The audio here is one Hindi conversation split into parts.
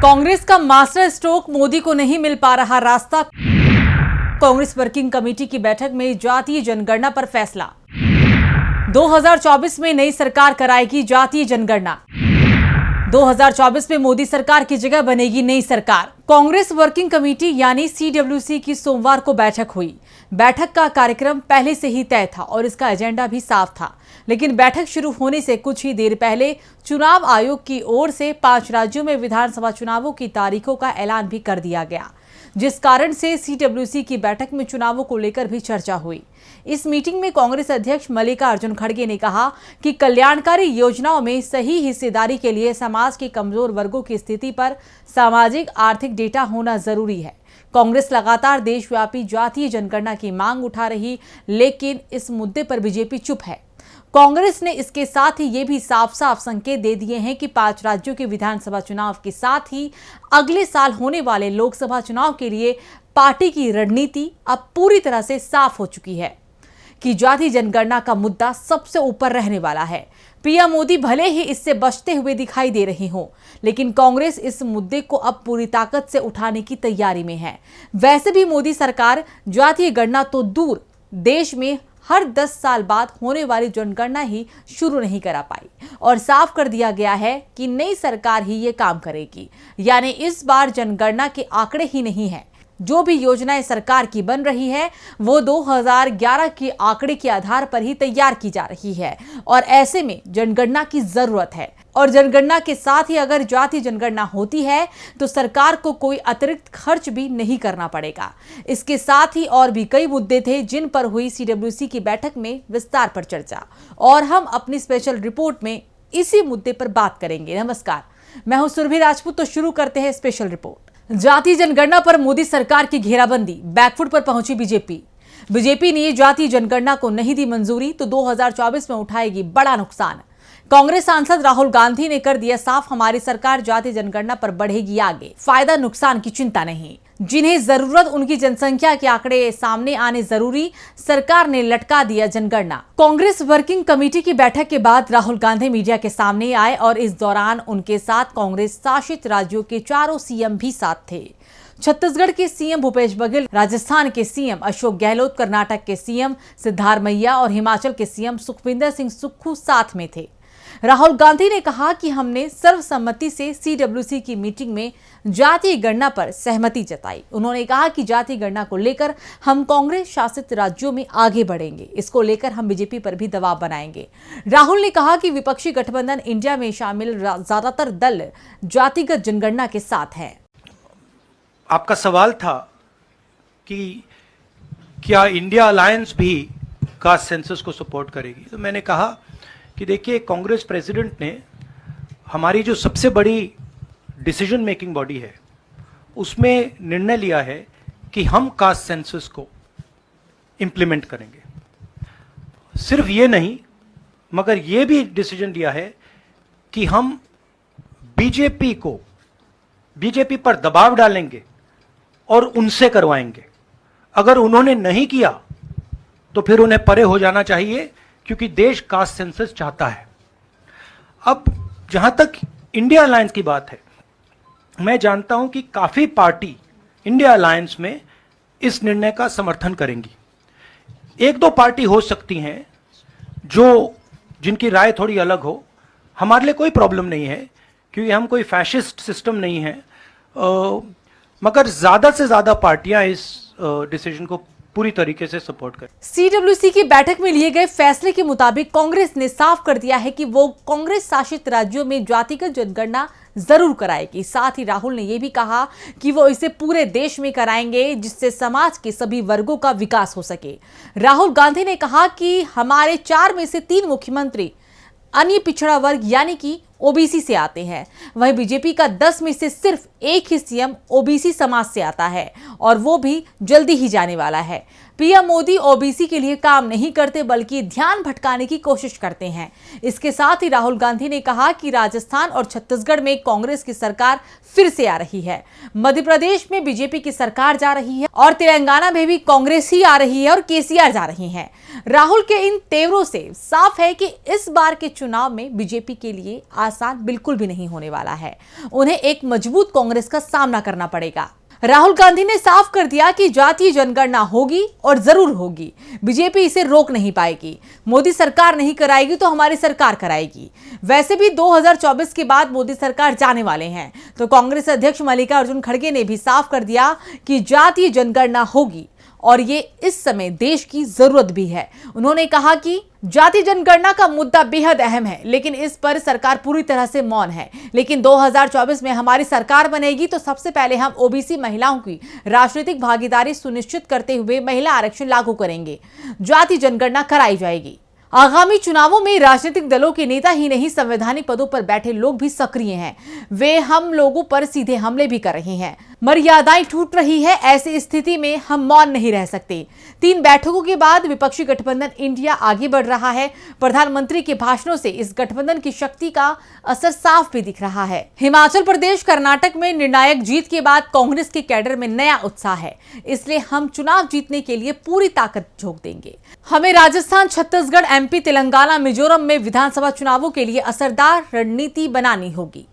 कांग्रेस का मास्टर स्ट्रोक, मोदी को नहीं मिल पा रहा रास्ता। कांग्रेस वर्किंग कमेटी की बैठक में जातीय जनगणना पर फैसला। 2024 में नई सरकार कराएगी जातीय जनगणना। 2024 में मोदी सरकार की जगह बनेगी नई सरकार। कांग्रेस वर्किंग कमेटी यानी सीडब्ल्यूसी की सोमवार को बैठक हुई। बैठक का कार्यक्रम पहले से ही तय था और इसका एजेंडा भी साफ था, लेकिन बैठक शुरू होने से कुछ ही देर पहले चुनाव आयोग की ओर से 5 राज्यों में विधानसभा चुनावों की तारीखों का ऐलान भी कर दिया गया, जिस कारण से सीडब्ल्यूसी की बैठक में चुनावों को लेकर भी चर्चा हुई। इस मीटिंग में कांग्रेस अध्यक्ष मल्लिकार्जुन खड़गे ने कहा कि कल्याणकारी योजनाओं में सही हिस्सेदारी के लिए समाज के कमजोर वर्गों की स्थिति पर सामाजिक आर्थिक डेटा होना जरूरी है। कांग्रेस लगातार देशव्यापी जातीय जनगणना की मांग उठा रही, लेकिन इस मुद्दे पर बीजेपी चुप है। कांग्रेस ने इसके साथ ही ये भी साफ साफ संकेत दे दिए हैं कि 5 राज्यों के विधानसभा चुनाव के साथ ही अगले साल होने वाले लोकसभा चुनाव के लिए पार्टी की रणनीति अब पूरी तरह से साफ हो चुकी है कि जातीय जनगणना का मुद्दा सबसे ऊपर रहने वाला है। पीएम मोदी भले ही इससे बचते हुए दिखाई दे रहे हों, लेकिन कांग्रेस इस मुद्दे को अब पूरी ताकत से उठाने की तैयारी में है। वैसे भी मोदी सरकार जातीय गणना तो दूर, देश में हर 10 साल बाद होने वाली जनगणना ही शुरू नहीं करा पाई और साफ कर दिया गया है कि नई सरकार ही ये काम करेगी। यानी इस बार जनगणना के आंकड़े ही नहीं है, जो भी योजनाएं सरकार की बन रही है वो 2011 के आंकड़े के आधार पर ही तैयार की जा रही है और ऐसे में जनगणना की जरूरत है। और जनगणना के साथ ही अगर जातीय जनगणना होती है तो सरकार को कोई अतिरिक्त खर्च भी नहीं करना पड़ेगा। इसके साथ ही और भी कई मुद्दे थे जिन पर हुई सीडब्ल्यूसी की बैठक में विस्तार पर चर्चा, और हम अपनी स्पेशल रिपोर्ट में इसी मुद्दे पर बात करेंगे। नमस्कार, मैं हूं सुरभि राजपूत। तो शुरू करते हैं स्पेशल रिपोर्ट। जातीय जनगणना पर मोदी सरकार की घेराबंदी, बैकफुट पर पहुंची बीजेपी। बीजेपी ने जातीय जनगणना को नहीं दी मंजूरी तो 2024 में उठाएगी बड़ा नुकसान। कांग्रेस सांसद राहुल गांधी ने कर दिया साफ, हमारी सरकार जातीय जनगणना पर बढ़ेगी आगे, फायदा नुकसान की चिंता नहीं। जिन्हें जरूरत उनकी जनसंख्या के आंकड़े सामने आने जरूरी, सरकार ने लटका दिया जनगणना। कांग्रेस वर्किंग कमेटी की बैठक के बाद राहुल गांधी मीडिया के सामने आए और इस दौरान उनके साथ कांग्रेस शासित राज्यों के चारों सीएम भी साथ थे। छत्तीसगढ़ के सीएम भूपेश बघेल, राजस्थान के सीएम अशोक गहलोत, कर्नाटक के सीएम सिद्धारमैया और हिमाचल के सीएम सुखविंदर सिंह सुक्खू साथ में थे। राहुल गांधी ने कहा कि हमने सर्वसम्मति से सीडब्ल्यूसी की मीटिंग में जातीय गणना पर सहमति जताई। उन्होंने कहा कि जातीय गणना को लेकर हम कांग्रेस शासित राज्यों में आगे बढ़ेंगे, इसको लेकर हम बीजेपी पर भी दबाव बनाएंगे। राहुल ने कहा कि विपक्षी गठबंधन इंडिया में शामिल ज्यादातर दल जातिगत जनगणना के साथ हैं। आपका सवाल था कि क्या इंडिया अलायंस भी कास्ट सेंसस को सपोर्ट करेगी, तो मैंने कहा कि देखिए, कांग्रेस प्रेसिडेंट ने हमारी जो सबसे बड़ी डिसीजन मेकिंग बॉडी है उसमें निर्णय लिया है कि हम कास्ट सेंसस को इंप्लीमेंट करेंगे। सिर्फ ये नहीं, मगर ये भी डिसीजन लिया है कि हम बीजेपी पर दबाव डालेंगे और उनसे करवाएंगे। अगर उन्होंने नहीं किया तो फिर उन्हें परे हो जाना चाहिए, क्योंकि देश कास्ट सेंसस चाहता है। अब जहां तक इंडिया अलायंस की बात है, मैं जानता हूं कि काफी पार्टी इंडिया अलायंस में इस निर्णय का समर्थन करेंगी। 1-2 पार्टी हो सकती हैं जिनकी राय थोड़ी अलग हो। हमारे लिए कोई प्रॉब्लम नहीं है, क्योंकि हम कोई फैशिस्ट सिस्टम नहीं है, मगर ज्यादा से ज्यादा पार्टियां इस डिसीजन को पूरी तरीके से सपोर्ट करें। सीडब्ल्यूसी की बैठक में लिए गए फैसले के मुताबिक कांग्रेस ने साफ कर दिया है कि वो कांग्रेस शासित राज्यों में जातिगत जनगणना जरूर कराएगी। साथ ही राहुल ने यह भी कहा कि वो इसे पूरे देश में कराएंगे, जिससे समाज के सभी वर्गों का विकास हो सके। राहुल गांधी ने कहा कि हमारे 4 में से 3 मुख्यमंत्री अन्य पिछड़ा वर्ग यानी कि ओबीसी से आते हैं, वहीं बीजेपी का 10 में से सिर्फ 1 ही सीएम ओबीसी समाज से आता है और वो भी जल्दी ही जाने वाला है। पीएम मोदी ओबीसी के लिए काम नहीं करते, बल्कि ध्यान भटकाने की कोशिश करते हैं। इसके साथ ही राहुल गांधी ने कहा कि राजस्थान और छत्तीसगढ़ में कांग्रेस की सरकार फिर से आ रही है, मध्य प्रदेश में बीजेपी की सरकार जा रही है और तेलंगाना में भी कांग्रेस ही आ रही है और केसीआर जा रही हैं। राहुल के इन तेवरों से साफ है कि इस बार के चुनाव में बीजेपी के लिए आसान बिल्कुल भी नहीं होने वाला है। उन्हें एक मजबूत कांग्रेस का सामना करना पड़ेगा। राहुल गांधी ने साफ कर दिया कि जातीय जनगणना होगी और जरूर होगी। बीजेपी इसे रोक नहीं पाएगी। मोदी सरकार नहीं कराएगी तो हमारी सरकार कराएगी। वैसे भी 2024 के बाद मोदी सरकार जाने वाले हैं, तो कांग्रेस अध्यक्ष मल्लिकार्जुन खड़गे ने भी साफ कर दिया कि जातीय जनगणना होगी और ये इस समय देश की जरूरत भी है। उन्होंने कहा कि जाति जनगणना का मुद्दा बेहद अहम है, लेकिन इस पर सरकार पूरी तरह से मौन है। लेकिन 2024 में हमारी सरकार बनेगी तो सबसे पहले हम ओबीसी महिलाओं की राजनीतिक भागीदारी सुनिश्चित करते हुए महिला आरक्षण लागू करेंगे। जाति जनगणना कराई जाएगी। आगामी चुनावों में राजनीतिक दलों के नेता ही नहीं, संवैधानिक पदों पर बैठे लोग भी सक्रिय हैं। वे हम लोगों पर सीधे हमले भी कर रहे हैं। मर्यादाएं टूट रही है। ऐसी स्थिति में हम मौन नहीं रह सकते। 3 बैठकों के बाद विपक्षी गठबंधन इंडिया आगे बढ़ रहा है। प्रधानमंत्री के भाषणों से इस गठबंधन की शक्ति का असर साफ भी दिख रहा है। हिमाचल प्रदेश, कर्नाटक में निर्णायक जीत के बाद कांग्रेस के कैडर में नया उत्साह है। इसलिए हम चुनाव जीतने के लिए पूरी ताकत झोंक देंगे। हमें राजस्थान, छत्तीसगढ़, एमपी, तेलंगाना, मिजोरम में विधानसभा चुनावों के लिए असरदार रणनीति बनानी होगी।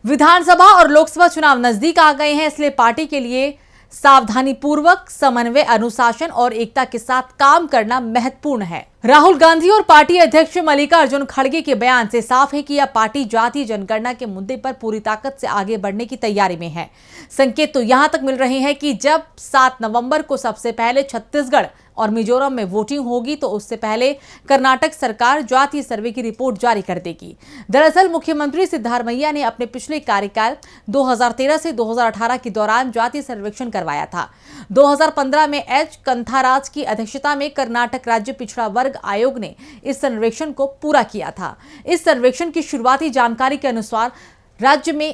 विधानसभा और लोकसभा चुनाव नजदीक आ गए हैं, इसलिए पार्टी के लिए सावधानी पूर्वक, समन्वय, अनुशासन और एकता के साथ काम करना महत्वपूर्ण है। राहुल गांधी और पार्टी अध्यक्ष मल्लिकार्जुन खड़गे के बयान से साफ है कि यह पार्टी जातीय जनगणना के मुद्दे पर पूरी ताकत से आगे बढ़ने की तैयारी में है। संकेत तो यहां तक मिल रहे हैं कि जब 7 नवंबर को सबसे पहले छत्तीसगढ़ और मिजोरम में वोटिंग होगी तो उससे पहले कर्नाटक सरकार जातीय सर्वे की रिपोर्ट जारी कर देगी। दरअसल मुख्यमंत्री सिद्धारमैया ने अपने पिछले कार्यकाल 2013 से 2018 के दौरान जातीय सर्वेक्षण करवाया था। 2015 में एच कंथाराज की अध्यक्षता में कर्नाटक राज्य पिछड़ा वर्ग आयोग ने इस सर्वेक्षण को पूरा किया था। इस सर्वेक्षण की शुरुआती जानकारी के अनुसार राज्य में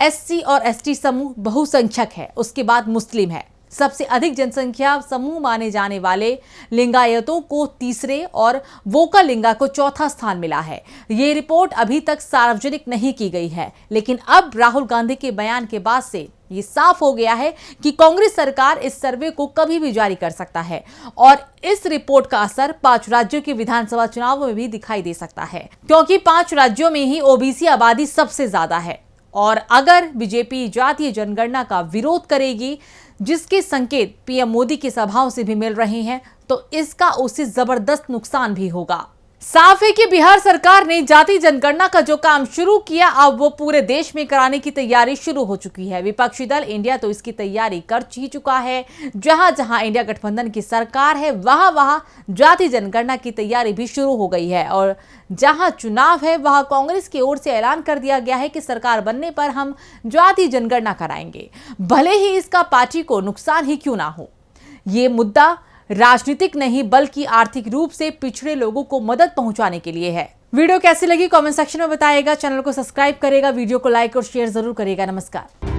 एससी और एसटी समूह बहुसंख्यक है, उसके बाद मुस्लिम है। सबसे अधिक जनसंख्या समूह माने जाने वाले लिंगायतों को तीसरे और वोका लिंगा को चौथा स्थान मिला है। ये रिपोर्ट अभी तक सार्वजनिक नहीं की गई है, लेकिन अब राहुल गांधी के बयान के बाद से ये साफ हो गया है कि कांग्रेस सरकार इस सर्वे को कभी भी जारी कर सकता है और इस रिपोर्ट का असर 5 राज्यों के विधानसभा चुनावों में भी दिखाई दे सकता है, क्योंकि 5 राज्यों में ही ओबीसी आबादी सबसे ज्यादा है। और अगर बीजेपी जातीय जनगणना का विरोध करेगी, जिसके संकेत पीएम मोदी की सभाओं से भी मिल रहे हैं, तो इसका उसे जबरदस्त नुकसान भी होगा। साफ है कि बिहार सरकार ने जाति जनगणना का जो काम शुरू किया, अब वो पूरे देश में कराने की तैयारी शुरू हो चुकी है। विपक्षी दल इंडिया तो इसकी तैयारी कर ही चुका है। जहां जहां इंडिया गठबंधन की सरकार है, वहां वहां जाति जनगणना की तैयारी भी शुरू हो गई है। और जहां चुनाव है, वहां कांग्रेस की ओर से ऐलान कर दिया गया है कि सरकार बनने पर हम जाति जनगणना कराएंगे, भले ही इसका पार्टी को नुकसान ही क्यों ना हो। ये मुद्दा राजनीतिक नहीं बल्कि आर्थिक रूप से पिछड़े लोगों को मदद पहुंचाने के लिए है। वीडियो कैसी लगी कमेंट सेक्शन में बताइएगा। चैनल को सब्सक्राइब करेगा, वीडियो को लाइक और शेयर जरूर करेगा। नमस्कार।